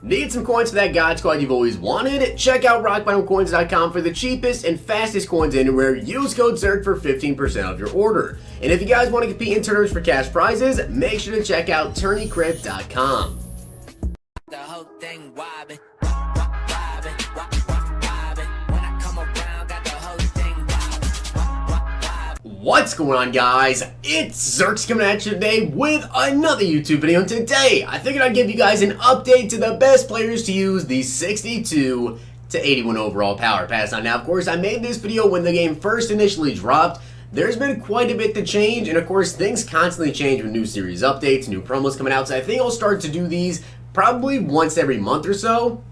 Need some coins for that God Squad you've always wanted? Check out rockbottomcoins.com for the cheapest and fastest coins anywhere. Use code ZERK for 15% off your order. And if you guys want to compete in tournaments for cash prizes, make sure to check out tourneycrypt.com. The whole thing wobbin'. What's going on, guys? It's Zirksee coming at you today with another YouTube video, and today I figured I'd give you guys an update to the best players to use the 62 to 81 overall power pass on. Now, of course, I made this video when the game first initially dropped. There's been quite a bit to change, and of course, things constantly change with new series updates, new promos coming out, so I think I'll start to do these probably once every month or so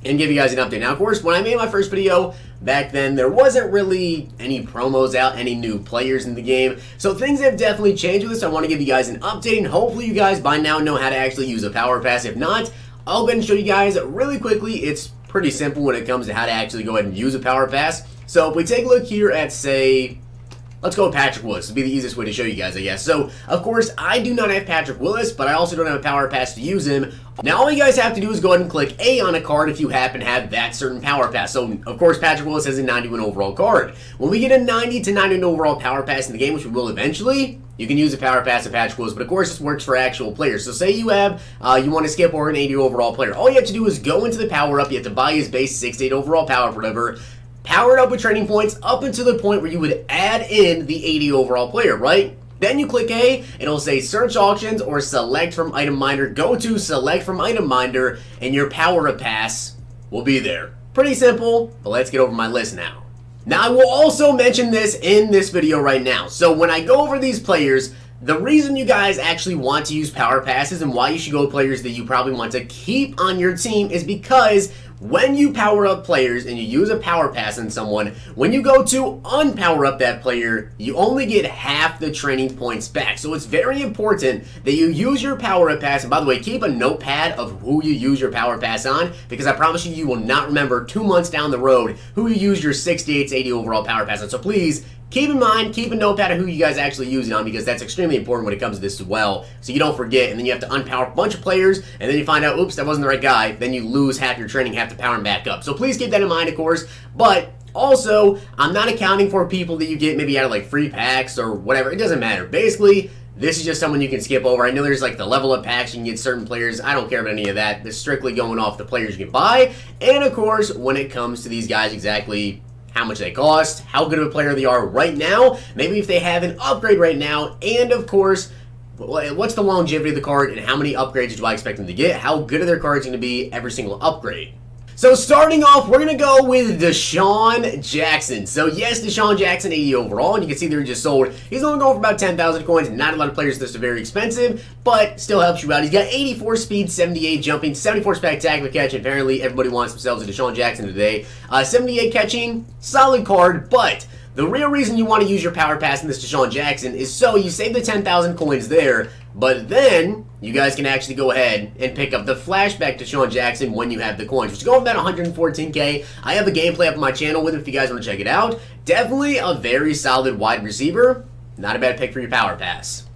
and give you guys an update. Now, of course, when I made my first video back then, there wasn't really any promos out, any new players in the game. So things have definitely changed with this. I want to give you guys an update, and hopefully you guys by now know how to actually use a power pass. If not, I'll go ahead and show you guys really quickly. It's pretty simple when it comes to how to actually go ahead and use a power pass. So if we take a look here at, say, let's go with Patrick Willis. This would be the easiest way to show you guys, I guess. So, of course, I do not have Patrick Willis, but I also don't have a power pass to use him. Now, all you guys have to do is go ahead and click A on a card if you happen to have that certain power pass. So, of course, Patrick Willis has a 91 overall card. When we get a 90 to 91 overall power pass in the game, which we will eventually, you can use a power pass of Patrick Willis, but of course, this works for actual players. So, say you have, you want to skip over an 80 overall player. All you have to do is go into the power up. You have to buy his base 68 overall power, whatever. Power it up with training points up until the point where you would add in the 80 overall player, right? Then you click A, it'll say search auctions or select from item minder. Go to select from item minder and your power up pass will be there. Pretty simple, but let's get over my list now. Now, I will also mention this in this video right now. So when I go over these players, the reason you guys actually want to use power passes and why you should go with players that you probably want to keep on your team is because when you power up players and you use a power pass on someone, when you go to unpower up that player, you only get half the training points back. So it's very important that you use your power up pass. And by the way, keep a notepad of who you use your power pass on, because I promise you, you will not remember 2 months down the road who you use your 68 to 80 overall power pass on. So please, keep in mind, keep a notepad of who you guys actually use it on, because that's extremely important when it comes to this as well, so you don't forget, and then you have to unpower a bunch of players, and then you find out, oops, that wasn't the right guy, then you lose half your training, have to power him back up. So please keep that in mind, of course, but also, I'm not accounting for people that you get maybe out of like free packs or whatever. It doesn't matter. Basically, this is just someone you can skip over. I know there's like the level up packs, you can get certain players. I don't care about any of that. This is strictly going off the players you can buy, and of course, when it comes to these guys, exactly how much they cost, how good of a player they are right now, maybe if they have an upgrade right now, and of course, what's the longevity of the card and how many upgrades do I expect them to get, how good are their cards going to be every single upgrade. So starting off, we're going to go with DeSean Jackson. So yes, DeSean Jackson, 80 overall, and you can see they're just sold. He's only going for about 10,000 coins. Not a lot of players that's very expensive, but still helps you out. He's got 84 speed, 78 jumping, 74 spectacular catch. Apparently, everybody wants themselves a DeSean Jackson today. 78 catching, solid card, but the real reason you want to use your power pass in this DeSean Jackson is so you save the 10,000 coins there, but then you guys can actually go ahead and pick up the flashback DeSean Jackson when you have the coins, which is going about 114k. I have a gameplay up on my channel with him if you guys want to check it out. Definitely a very solid wide receiver. Not a bad pick for your power pass.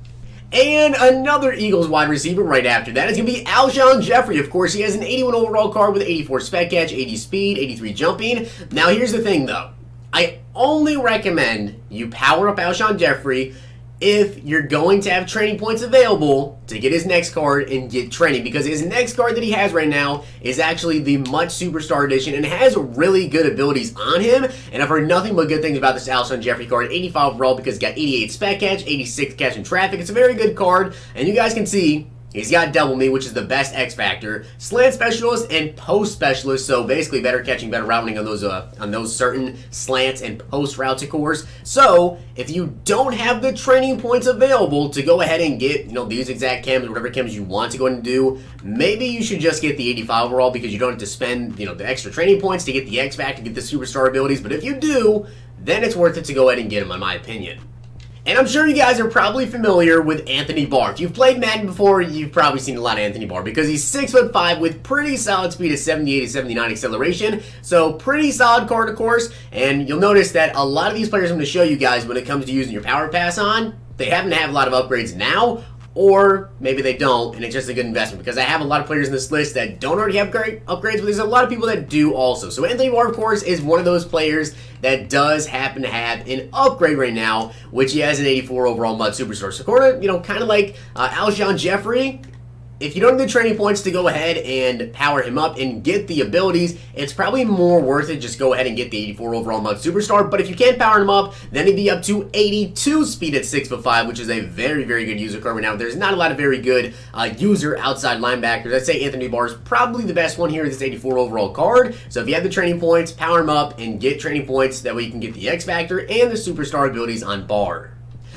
And another Eagles wide receiver right after that is going to be Jeffery. Of course, he has an 81 overall card with 84 spec catch, 80 speed, 83 jumping. Now, here's the thing, though. I only recommend you power up Jeffery if you're going to have training points available to get his next card and get training, because his next card that he has right now is actually the Much Superstar Edition and has really good abilities on him, and I've heard nothing but good things about this Jeffery card. 85 overall because it's got 88 spec catch, 86 catch in traffic. It's a very good card, and you guys can see he's got Double Me, which is the best X Factor, Slant Specialist, and Post Specialist, so basically better catching, better routing on those certain slants and post routes, of course. So, if you don't have the training points available to go ahead and get, these exact chems, whatever chems you want to go ahead and do, maybe you should just get the 85 overall because you don't have to spend, the extra training points to get the X Factor, to get the Superstar abilities, but if you do, then it's worth it to go ahead and get them, in my opinion. And I'm sure you guys are probably familiar with Anthony Barr. If you've played Madden before, you've probably seen a lot of Anthony Barr because he's 6'5" with pretty solid speed of 78 to 79 acceleration. So pretty solid card, of course. And you'll notice that a lot of these players I'm going to show you guys when it comes to using your power pass on, they happen to have a lot of upgrades now, or maybe they don't, and it's just a good investment, because I have a lot of players in this list that don't already have great upgrades, but there's a lot of people that do also. So Anthony Barr, of course, is one of those players that does happen to have an upgrade right now, which he has an 84 overall Mud Superstar. So kind of like Alshon Jeffery. If you don't have the training points to go ahead and power him up and get the abilities, it's probably more worth it just go ahead and get the 84 overall Mud Superstar. But if you can't power him up, then he'd be up to 82 speed at 6'5", which is a very, very good user card right now. There's not a lot of very good user outside linebackers. I'd say Anthony Barr is probably the best one here with this 84 overall card. So if you have the training points, power him up and get training points. That way you can get the X Factor and the Superstar abilities on Barr.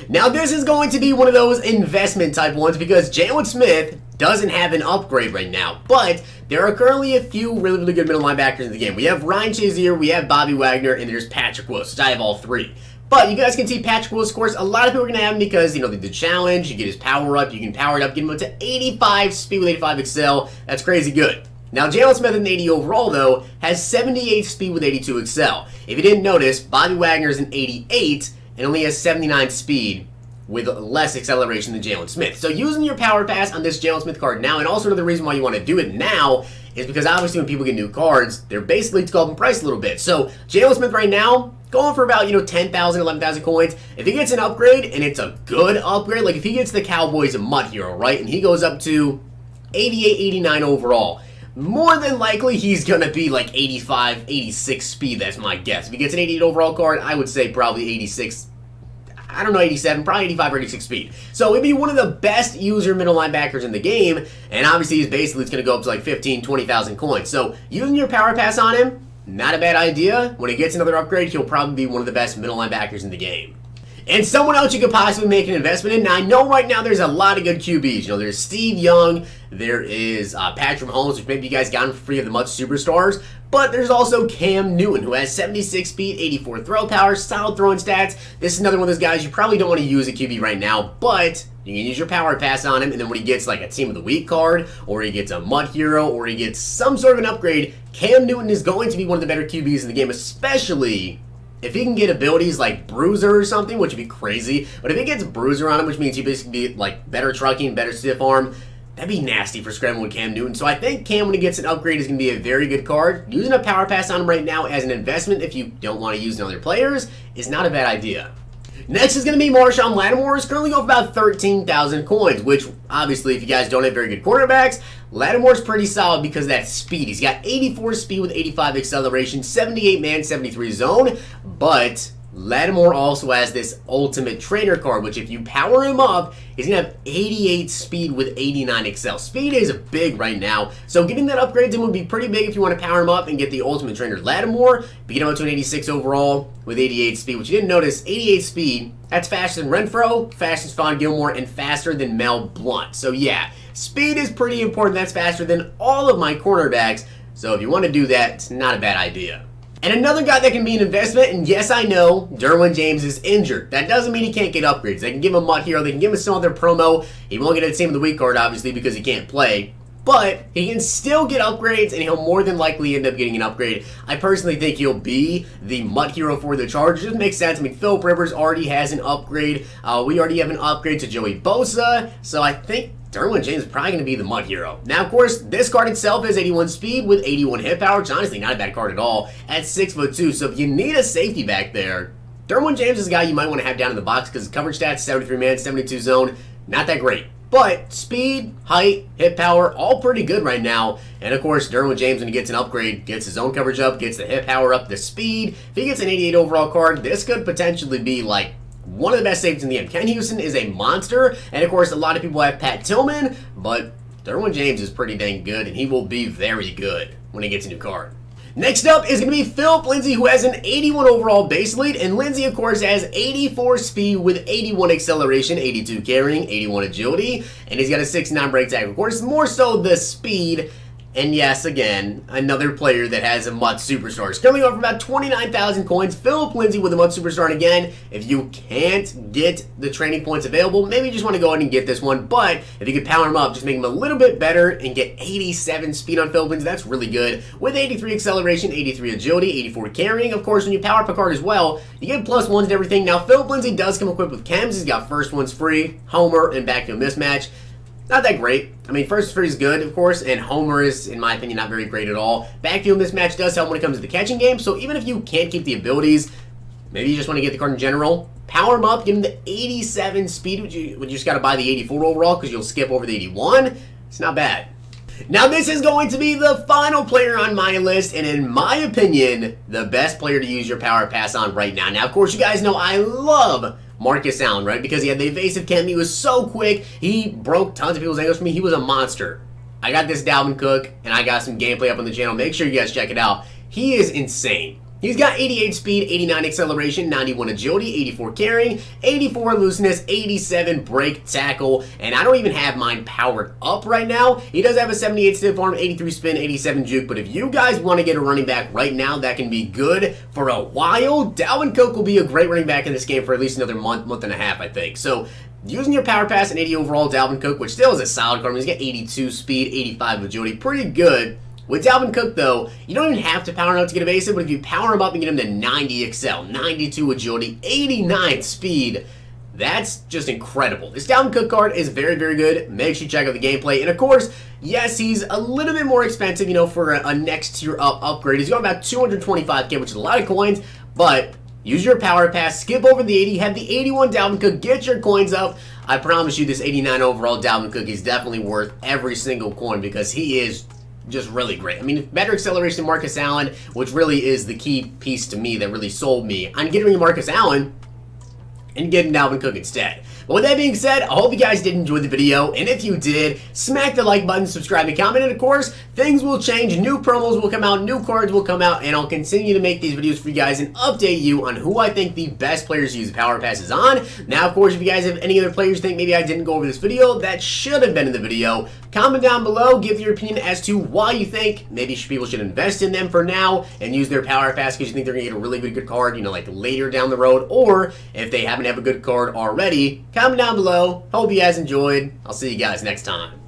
Now this is going to be one of those investment type ones because Jalen Smith doesn't have an upgrade right now, but there are currently a few really, really good middle linebackers in the game. We have Ryan Shazier, we have Bobby Wagner, and there's Patrick Willis, which I have all three. But you guys can see Patrick Willis, of course, a lot of people are going to have him because, the challenge, you get his power up, you can power it up, get him up to 85 speed with 85 excel. That's crazy good. Now, Jalen Smith in 80 overall, though, has 78 speed with 82 excel. If you didn't notice, Bobby Wagner is an 88 and only has 79 speed with less acceleration than Jalen Smith. So using your power pass on this Jalen Smith card now, and also another reason why you want to do it now, is because obviously when people get new cards, they're basically to go up in price a little bit. So Jalen Smith right now, going for about, 10,000, 11,000 coins. If he gets an upgrade, and it's a good upgrade, like if he gets the Cowboys Mud Hero, right, and he goes up to 88, 89 overall, more than likely he's going to be like 85, 86 speed, that's my guess. If he gets an 88 overall card, I would say probably 86, 87, probably 85 or 86 speed. So it'd be one of the best user middle linebackers in the game, and obviously it's going to go up to like 15, 20,000 coins. So using your power pass on him, not a bad idea. When he gets another upgrade, he'll probably be one of the best middle linebackers in the game. And someone else you could possibly make an investment in. Now, I know right now there's a lot of good QBs. There's Steve Young, there is Patrick Mahomes, which maybe you guys got him for free of the Much Superstars. But there's also Cam Newton, who has 76 speed, 84 throw power, solid throwing stats. This is another one of those guys you probably don't want to use a QB right now, but you can use your power pass on him, and then when he gets like a Team of the Week card, or he gets a Mud Hero, or he gets some sort of an upgrade, Cam Newton is going to be one of the better QBs in the game, especially if he can get abilities like Bruiser or something, which would be crazy. But if he gets Bruiser on him, which means he basically be like better trucking, better stiff arm, that'd be nasty for scrambling with Cam Newton. So I think Cam, when he gets an upgrade, is going to be a very good card. Using a power pass on him right now as an investment, if you don't want to use in other players, is not a bad idea. Next is going to be Lattimore, is currently going for about 13,000 coins, which obviously if you guys don't have very good cornerbacks, Lattimore's pretty solid because of that speed. He's got 84 speed with 85 acceleration, 78 man, 73 zone, but Lattimore also has this ultimate trainer card, which if you power him up, he's going to have 88 speed with 89 excel. Speed is big right now, so getting that upgrade to him would be pretty big if you want to power him up and get the ultimate trainer Lattimore. Beat him up to an 86 overall with 88 speed, which you didn't notice, 88 speed, that's faster than Renfro, faster than Stephon Gilmore, and faster than Mel Blount. So yeah, speed is pretty important. That's faster than all of my cornerbacks, so if you want to do that, it's not a bad idea. And another guy that can be an investment, and yes, I know, Derwin James is injured. That doesn't mean he can't get upgrades. They can give him a Mud Hero, they can give him some other promo. He won't get a Team of the Week card, obviously, because he can't play. But he can still get upgrades, and he'll more than likely end up getting an upgrade. I personally think he'll be the Mud Hero for the Chargers. It makes sense. I mean, Phillip Rivers already has an upgrade. We already have an upgrade to Joey Bosa. So I think Derwin James is probably going to be the Mud Hero. Now, of course, this card itself has 81 speed with 81 hit power, which is honestly not a bad card at all, at 6'2". So if you need a safety back there, Derwin James is a guy you might want to have down in the box because his coverage stats, 73 man, 72 zone, not that great. But speed, height, hit power, all pretty good right now. And of course, Derwin James, when he gets an upgrade, gets his zone coverage up, gets the hit power up, the speed. If he gets an 88 overall card, this could potentially be like one of the best safeties in the game. Ken Houston is a monster, and of course, a lot of people have Pat Tillman, but Derwin James is pretty dang good, and he will be very good when he gets a new card. Next up is going to be Phillip Lindsay, who has an 81 overall base lead, and Lindsay, of course, has 84 speed with 81 acceleration, 82 carrying, 81 agility, and he's got a 69 break tag. Of course, more so the speed. And yes, again, another player that has a MUT Superstar. It's currently over about 29,000 coins. Phillip Lindsay with a MUT Superstar. And again, if you can't get the training points available, maybe you just want to go ahead and get this one. But if you could power him up, just make him a little bit better and get 87 speed on Phillip Lindsay, that's really good. With 83 acceleration, 83 agility, 84 carrying. Of course, when you power up a card as well, you get +1s and everything. Now, Phillip Lindsay does come equipped with chems. He's got first one's free, homer, and backfield mismatch. Not that great. I mean, first free is good, of course, and homer is, in my opinion, not very great at all. Backfield mismatch does help when it comes to the catching game, so even if you can't keep the abilities, maybe you just want to get the card in general, power him up, give him the 87 speed, would you just got to buy the 84 overall because you'll skip over the 81. It's not bad. Now, this is going to be the final player on my list, and in my opinion, the best player to use your power pass on right now. Now, of course, you guys know I love Marcus Allen, right? Because he had the evasive chem, he was so quick, he broke tons of people's angles for me, he was a monster. I got this Dalvin Cook, and I got some gameplay up on the channel, make sure you guys check it out. He is insane. He's got 88 speed, 89 acceleration, 91 agility, 84 carrying, 84 looseness, 87 break tackle, and I don't even have mine powered up right now. He does have a 78 stiff arm, 83 spin, 87 juke, but if you guys want to get a running back right now that can be good for a while, Dalvin Cook will be a great running back in this game for at least another month and a half, I think. So, using your power pass and 80 overall Dalvin Cook, which still is a solid card, he's got 82 speed, 85 agility, pretty good. With Dalvin Cook, though, you don't even have to power him up to get evasive, but if you power him up and get him to 90 excel, 92 agility, 89 speed, that's just incredible. This Dalvin Cook card is very, very good. Make sure you check out the gameplay. And, of course, yes, he's a little bit more expensive, you know, for a next tier up upgrade. He's going about 225k, which is a lot of coins, but use your power pass, skip over the 80, have the 81 Dalvin Cook, get your coins up. I promise you this 89 overall Dalvin Cook is definitely worth every single coin because he is just really great. I mean, better acceleration than Marcus Allen, which really is the key piece to me that really sold me on getting rid of Marcus Allen and getting Dalvin Cook instead. But with that being said, I hope you guys did enjoy the video, and if you did, smack the like button, subscribe, and comment, and of course, things will change, new promos will come out, new cards will come out, and I'll continue to make these videos for you guys and update you on who I think the best players to use power passes on. Now, of course, if you guys have any other players think maybe I didn't go over this video, that should have been in the video, comment down below, give your opinion as to why you think maybe people should invest in them for now and use their power pass because you think they're going to get a really good card, you know, like later down the road, or if they happen to have a good card already, comment down below. Hope you guys enjoyed. I'll see you guys next time.